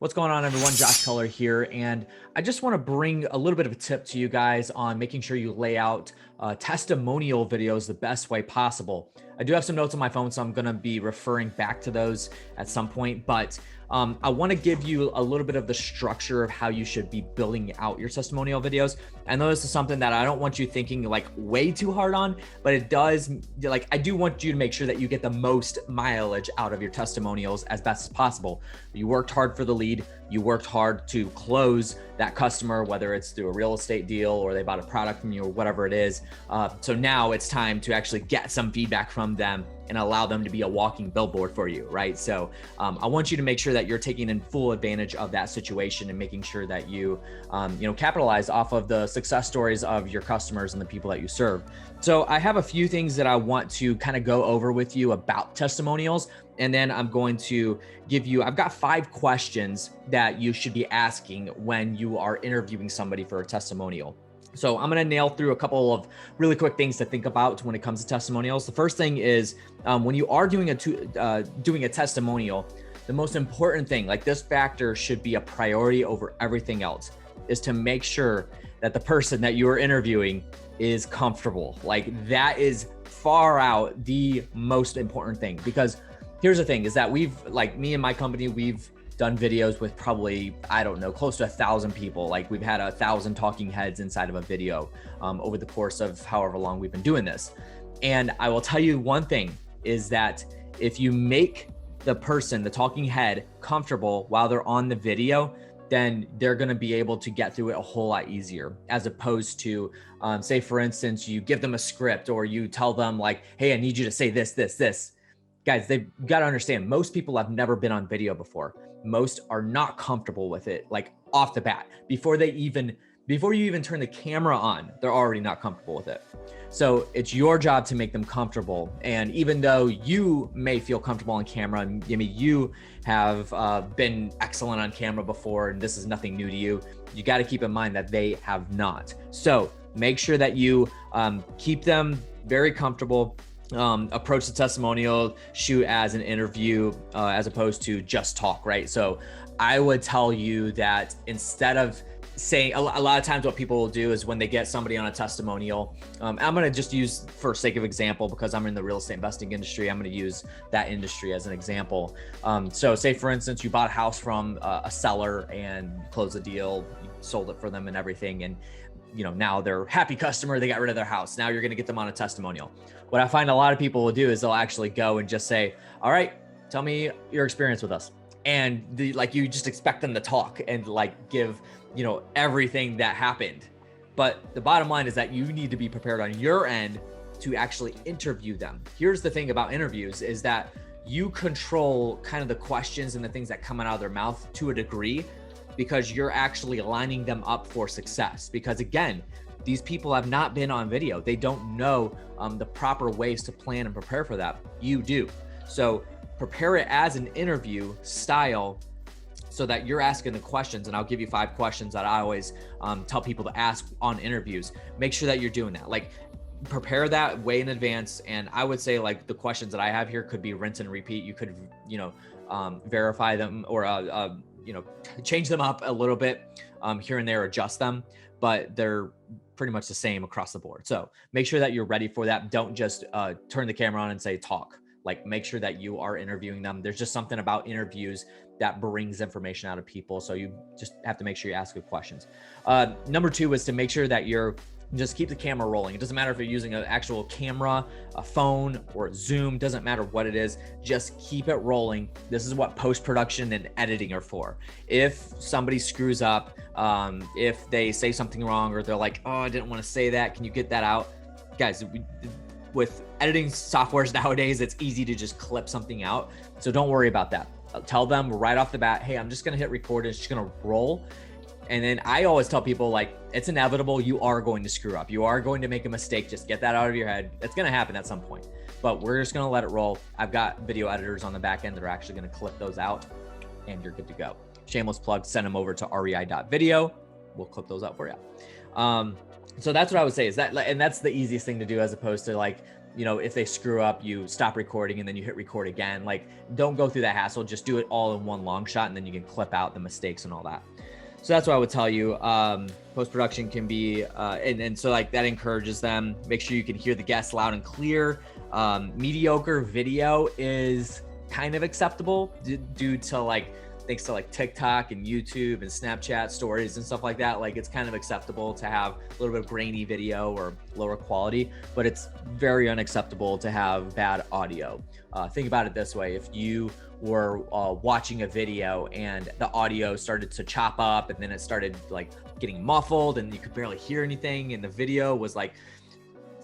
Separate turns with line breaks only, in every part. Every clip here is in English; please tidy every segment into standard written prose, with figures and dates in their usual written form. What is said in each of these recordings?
What's going on, everyone? Josh Culler here, and I just want to bring a little bit of a tip to you guys on making sure you lay out testimonial videos the best way possible. I do have some notes on my phone, so I'm going to be referring back to those at some point, but I want to give you a little bit of the structure of how you should be building out your testimonial videos. I know this is something that I don't want you thinking like way too hard on, but it does, like, I do want you to make sure that you get the most mileage out of your testimonials as best as possible. You worked hard for the lead. You worked hard to close that customer, whether it's through a real estate deal or they bought a product from you or whatever it is. So now it's time to actually get some feedback from them and allow them to be a walking billboard for you, right? So I want you to make sure that you're taking in full advantage of that situation and making sure that you, capitalize off of the success stories of your customers and the people that you serve. So I have a few things that I want to kind of go over with you about testimonials. And then I'm going to give you, I've got 5 questions that you should be asking when you are interviewing somebody for a testimonial. So I'm going to nail through a couple of really quick things to think about when it comes to testimonials. The first thing is when you are doing a testimonial, the most important thing, like this factor should be a priority over everything else, is to make sure that the person that you are interviewing is comfortable. Like that is far out the most important thing, because here's the thing is that me and my company, we've done videos with probably, I don't know, close to 1,000 people. Like we've had 1,000 talking heads inside of a video over the course of however long we've been doing this. And I will tell you one thing is that if you make the person, the talking head, comfortable while they're on the video, then they're going to be able to get through it a whole lot easier, as opposed to, say, for instance, you give them a script or you tell them like, hey, I need you to say this. Guys, they've got to understand, most people have never been on video before. Most are not comfortable with it, like off the bat. Before you even turn the camera on, they're already not comfortable with it. So it's your job to make them comfortable. And even though you may feel comfortable on camera, I mean, you have been excellent on camera before, and this is nothing new to you, you got to keep in mind that they have not. So make sure that you keep them very comfortable. Approach the testimonial shoot as an interview as opposed to just talk, right? So I would tell you that instead of saying, a lot of times what people will do is when they get somebody on a testimonial, I'm going to just use for sake of example, because I'm in the real estate investing industry, I'm going to use that industry as an example. So say for instance, you bought a house from a seller and closed the deal, you sold it for them and everything. And now they're a happy customer, they got rid of their house. Now you're going to get them on a testimonial. What I find a lot of people will do is they'll actually go and just say, all right, tell me your experience with us. And you just expect them to talk and like give, everything that happened. But the bottom line is that you need to be prepared on your end to actually interview them. Here's the thing about interviews is that you control kind of the questions and the things that come out of their mouth to a degree, because you're actually lining them up for success. Because again, these people have not been on video. They don't know the proper ways to plan and prepare for that. You do. So prepare it as an interview style so that you're asking the questions. And I'll give you 5 questions that I always tell people to ask on interviews. Make sure that you're doing that. Like prepare that way in advance. And I would say like the questions that I have here could be rinse and repeat. You could, verify them or, change them up a little bit here and there, adjust them, but they're pretty much the same across the board. So make sure that you're ready for that. Don't just turn the camera on and say talk. Like make sure that you are interviewing them. There's just something about interviews that brings information out of people. So you just have to make sure you ask good questions. Number 2 is to make sure that you're just keep the camera rolling. It doesn't matter if you're using an actual camera, a phone, or Zoom, doesn't matter what it is, just keep it rolling. This is what post-production and editing are for. If somebody screws up, if they say something wrong, or they're like, oh, I didn't want to say that, can you get that out? Guys, with editing softwares nowadays, it's easy to just clip something out. So don't worry about that. Tell them right off the bat, hey, I'm just going to hit record. It's just going to roll. And then I always tell people, like, it's inevitable. You are going to screw up. You are going to make a mistake. Just get that out of your head. It's going to happen at some point, but we're just going to let it roll. I've got video editors on the back end that are actually going to clip those out, and you're good to go. Shameless plug, send them over to rei.video. We'll clip those out for you. So that's what I would say is that, and that's the easiest thing to do, as opposed to like if they screw up, you stop recording and then you hit record again. Like, don't go through that hassle. Just do it all in one long shot, and then you can clip out the mistakes and all that. So that's what I would tell you. Post-production can be, and so like that encourages them. Make sure you can hear the guests loud and clear. Mediocre video is kind of acceptable due to like, thanks to like TikTok and YouTube and Snapchat stories and stuff like that. Like, it's kind of acceptable to have a little bit of grainy video or lower quality, but it's very unacceptable to have bad audio. Think about it this way. If you were watching a video and the audio started to chop up and then it started like getting muffled and you could barely hear anything and the video was like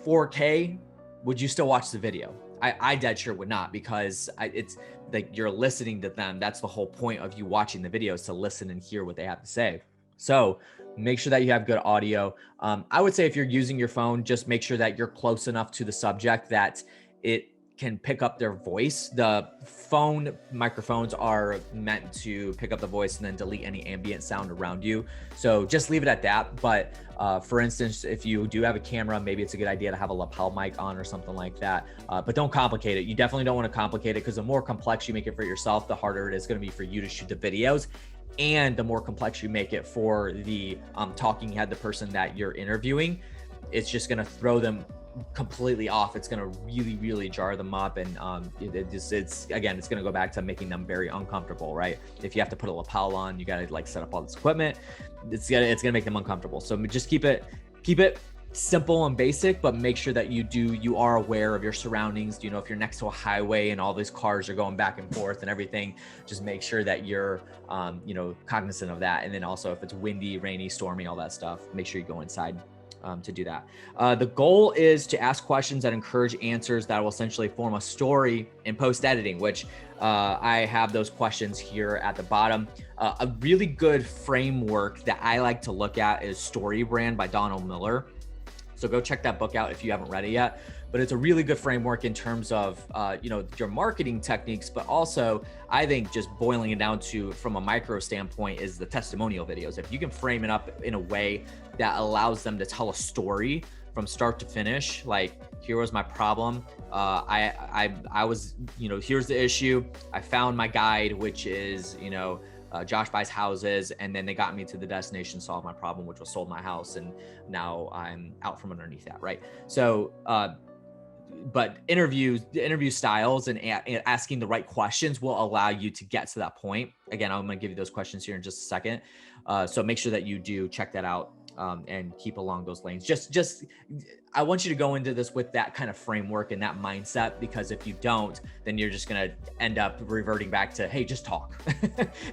4K, would you still watch the video? I dead sure would not, because it's like you're listening to them. That's the whole point of you watching the videos, to listen and hear what they have to say. So make sure that you have good audio. I would say if you're using your phone, just make sure that you're close enough to the subject that it can pick up their voice. The phone microphones are meant to pick up the voice and then delete any ambient sound around you. So just leave it at that. But for instance, if you do have a camera, maybe it's a good idea to have a lapel mic on or something like that. But don't complicate it. You definitely don't want to complicate it, because the more complex you make it for yourself, the harder it is going to be for you to shoot the videos. And the more complex you make it for the talking head, the person that you're interviewing, it's just going to throw them completely off. It's going to really jar them up, and it's going to go back to making them very uncomfortable, right? If you have to put a lapel on, you got to like set up all this equipment, it's going to make them uncomfortable. So just keep it simple and basic, but make sure that you are aware of your surroundings. If you're next to a highway and all these cars are going back and forth and everything, just make sure that you're cognizant of that. And then also, if it's windy, rainy, stormy, all that stuff, make sure you go inside to do that. The goal is to ask questions that encourage answers that will essentially form a story in post editing, which I have those questions here at the bottom. A really good framework that I like to look at is Storybrand by Donald Miller. So go check that book out if you haven't read it yet. But it's a really good framework in terms of, your marketing techniques, but also I think just boiling it down to, from a micro standpoint, is the testimonial videos. If you can frame it up in a way that allows them to tell a story from start to finish, like, here was my problem. I was, here's the issue. I found my guide, which is, Josh buys houses, and then they got me to the destination, solved my problem, which was sold my house, and now I'm out from underneath that, right? So, but interview styles and asking the right questions will allow you to get to that point. Again, I'm going to give you those questions here in just a second. So make sure that you do check that out and keep along those lanes. Just I want you to go into this with that kind of framework and that mindset, because if you don't, then you're just going to end up reverting back to, hey, just talk.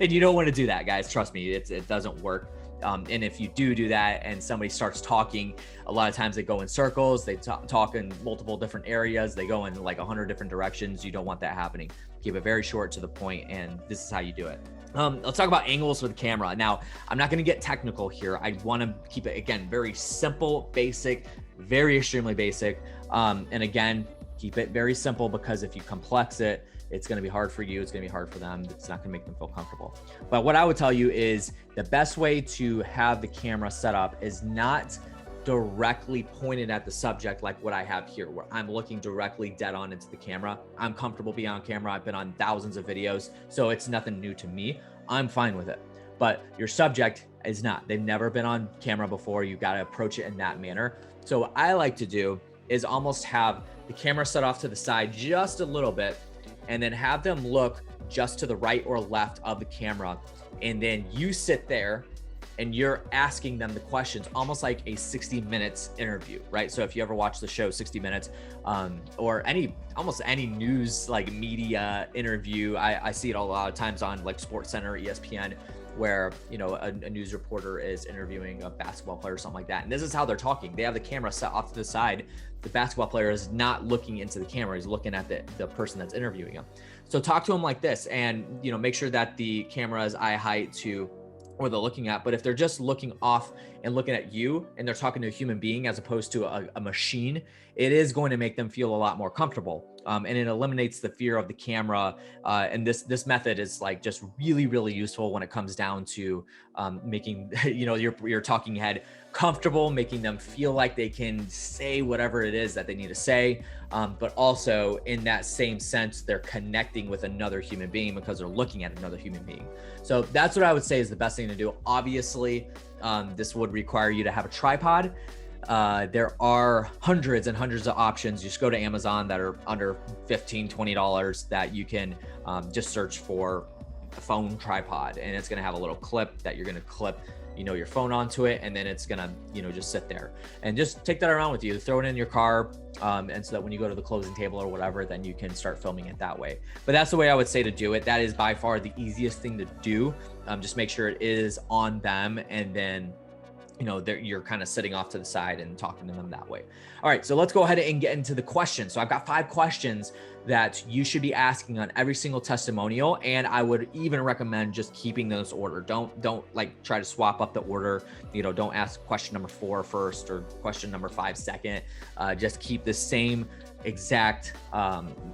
And you don't want to do that, guys. Trust me, it doesn't work. And if you do that and somebody starts talking, a lot of times they go in circles, they talk in multiple different areas, they go in like 100 different directions. You don't want that happening. Keep it very short to the point, and this is how you do it. Let's talk about angles with camera. Now, I'm not going to get technical here. I want to keep it, again, very simple, basic, very extremely basic. And again, keep it very simple, because if you complex it, it's going to be hard for you. It's going to be hard for them. It's not going to make them feel comfortable. But what I would tell you is the best way to have the camera set up is not directly pointed at the subject like what I have here, where I'm looking directly dead on into the camera. I'm comfortable being on camera. I've been on thousands of videos, so it's nothing new to me. I'm fine with it. But your subject is not. They've never been on camera before. You got to approach it in that manner. So what I like to do is almost have the camera set off to the side just a little bit, and then have them look just to the right or left of the camera. And then you sit there and you're asking them the questions, almost like a 60 minutes interview, right? So if you ever watch the show 60 Minutes, or almost any news, like media interview, I see it a lot of times on like SportsCenter, ESPN, where, a news reporter is interviewing a basketball player or something like that. And this is how they're talking. They have the camera set off to the side. The basketball player is not looking into the camera. He's looking at the person that's interviewing him. So talk to him like this, and, make sure that the camera is eye height to where they're looking at. But if they're just looking off and looking at you, and they're talking to a human being as opposed to a machine, it is going to make them feel a lot more comfortable. and it eliminates the fear of the camera. And this method is like just really useful when it comes down to making your talking head comfortable, making them feel like they can say whatever it is that they need to say, but also in that same sense, they're connecting with another human being because they're looking at another human being. So that's what I would say is the best thing to do. Obviously, this would require you to have a tripod. There are hundreds and hundreds of options. You just go to Amazon that are under $15, $20 that you can just search for a phone tripod, and it's going to have a little clip that you're going to clip your phone onto it, and then it's gonna just sit there, and just take that around with you, throw it in your car, and so that when you go to the closing table or whatever, then you can start filming it that way. But that's the way I would say to do it. That is by far the easiest thing to do. Just make sure it is on them, and then you're kind of sitting off to the side and talking to them that way. All right, so let's go ahead and get into the questions. So I've got 5 questions that you should be asking on every single testimonial, and I would even recommend just keeping those order. Don't like try to swap up the order. Don't ask question number 4 first or question number 5 second. Just keep the same exact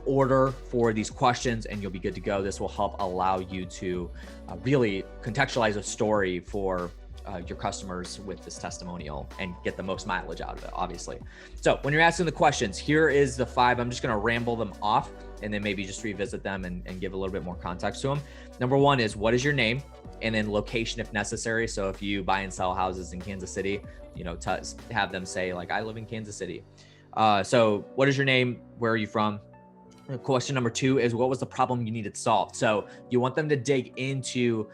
order for these questions, and you'll be good to go. This will help allow you to really contextualize a story for your customers with this testimonial and get the most mileage out of it, obviously. So when you're asking the questions, here is the 5. I'm just going to ramble them off and then maybe just revisit them and give a little bit more context to them. Number 1 is, what is your name? And then location if necessary. So if you buy and sell houses in Kansas City, have them say like, I live in Kansas City. So what is your name? Where are you from? Question number 2 is, what was the problem you needed solved? So you want them to dig into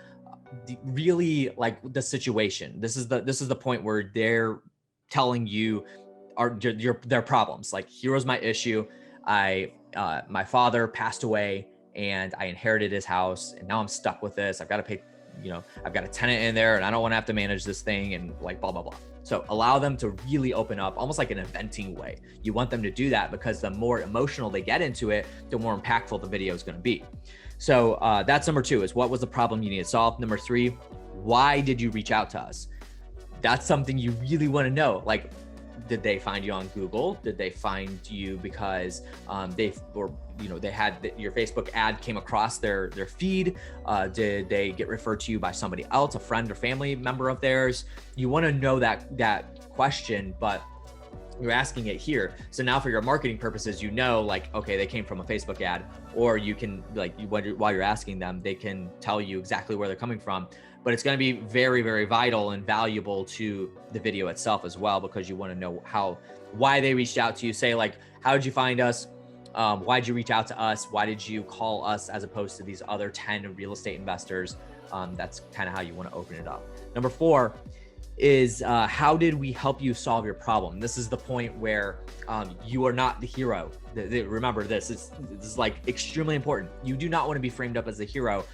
really like the situation. This is the point where they're telling you their problems. Like, here was my issue. My father passed away and I inherited his house, and now I'm stuck with this. I've got to pay, I've got a tenant in there and I don't want to have to manage this thing, and like blah, blah, blah. So allow them to really open up, almost like in a venting way. You want them to do that because the more emotional they get into it, the more impactful the video is going to be. So that's number 2, is what was the problem you needed solved? Number 3, why did you reach out to us? That's something you really want to know. Like, did they find you on Google? Did they find you because they had your Facebook ad came across their feed? Did they get referred to you by somebody else, a friend or family member of theirs? You want to know that question, but you're asking it here. So now for your marketing purposes, like, okay, they came from a Facebook ad, or you can while you're asking them, they can tell you exactly where they're coming from. But it's going to be very, very vital and valuable to the video itself as well, because you want to know why they reached out to you. Say like, how did you find us? Why did you reach out to us? Why did you call us as opposed to these other 10 real estate investors? That's kind of how you want to open it up. Number 4 is how did we help you solve your problem? This is the point where you are not the hero. Remember, this is like extremely important. You do not want to be framed up as the hero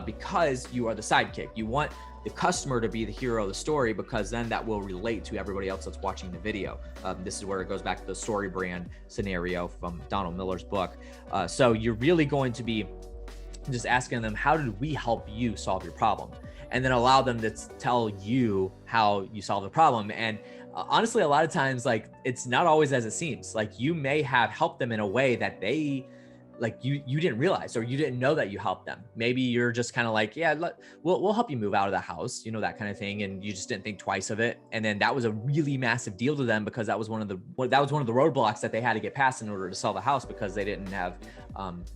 because you are the sidekick. You want the customer to be the hero of the story, because then that will relate to everybody else that's watching the video. This is where it goes back to the Storybrand scenario from Donald Miller's book. So you're really going to be just asking them, how did we help you solve your problem? And then allow them to tell you how you solve the problem. And honestly, a lot of times, like, it's not always as it seems. Like, you may have helped them in a way that they, like, you didn't realize, or you didn't know that you helped them. Maybe you're just kind of like, yeah, we'll help you move out of the house, that kind of thing. And you just didn't think twice of it. And then that was a really massive deal to them, because that was one of the roadblocks that they had to get past in order to sell the house, because they didn't have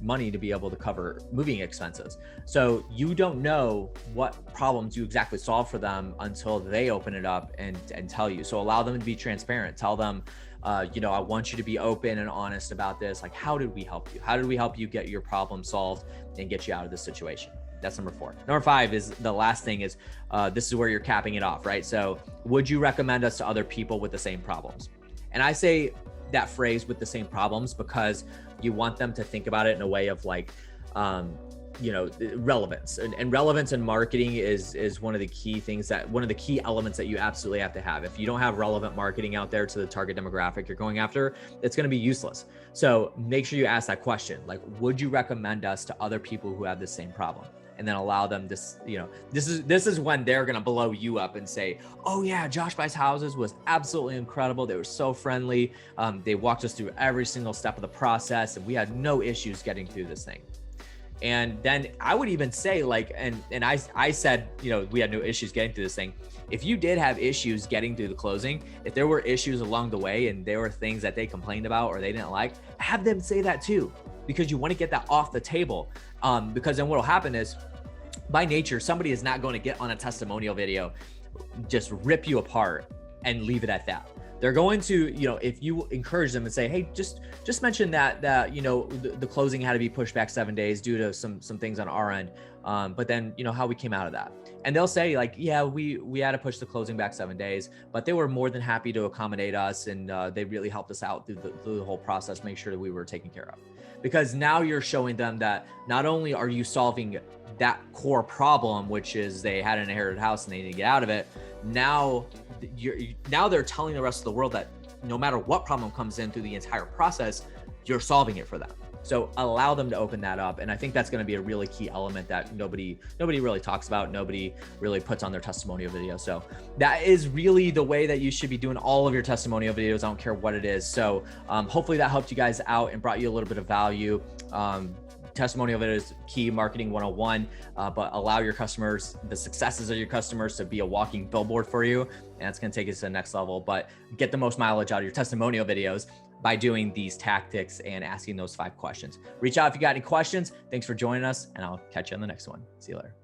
money to be able to cover moving expenses. So you don't know what problems you exactly solve for them until they open it up and tell you. So allow them to be transparent. Tell them, I want you to be open and honest about this. Like, how did we help you? How did we help you get your problem solved and get you out of this situation? That's number 4. Number 5 is the last thing is, this is where you're capping it off, right? So would you recommend us to other people with the same problems? And I say that phrase, with the same problems, because you want them to think about it in a way of like, relevance, and relevance in marketing is one of the key elements that you absolutely have to have. If you don't have relevant marketing out there to the target demographic you're going after, it's going to be useless. So make sure you ask that question. Like, would you recommend us to other people who have the same problem? and then allow them to, this is when they're going to blow you up and say, oh yeah, Josh Buys Houses was absolutely incredible. They were so friendly. They walked us through every single step of the process, and we had no issues getting through this thing. And then I would even say, like, and I said, we had no issues getting through this thing. If you did have issues getting through the closing, if there were issues along the way and there were things that they complained about or they didn't like, have them say that too, because you want to get that off the table. Because then what'll happen is, by nature, somebody is not going to get on a testimonial video, just rip you apart and leave it at that. They're going to, if you encourage them and say, hey, just mention that the closing had to be pushed back 7 days due to some things on our end. But then, how we came out of that. And they'll say, like, yeah, we had to push the closing back 7 days, but they were more than happy to accommodate us. And they really helped us out through the whole process, make sure that we were taken care of. Because now you're showing them that not only are you solving that core problem, which is they had an inherited house and they need to get out of it. Now they're telling the rest of the world that no matter what problem comes in through the entire process, you're solving it for them. So allow them to open that up. And I think that's going to be a really key element that nobody really talks about. Nobody really puts on their testimonial video. So that is really the way that you should be doing all of your testimonial videos. I don't care what it is. So hopefully that helped you guys out and brought you a little bit of value. Testimonial videos, key marketing 101, but allow your customers, the successes of your customers, to be a walking billboard for you. And that's going to take us to the next level, but get the most mileage out of your testimonial videos by doing these tactics and asking those 5 questions. Reach out if you got any questions. Thanks for joining us, and I'll catch you on the next one. See you later.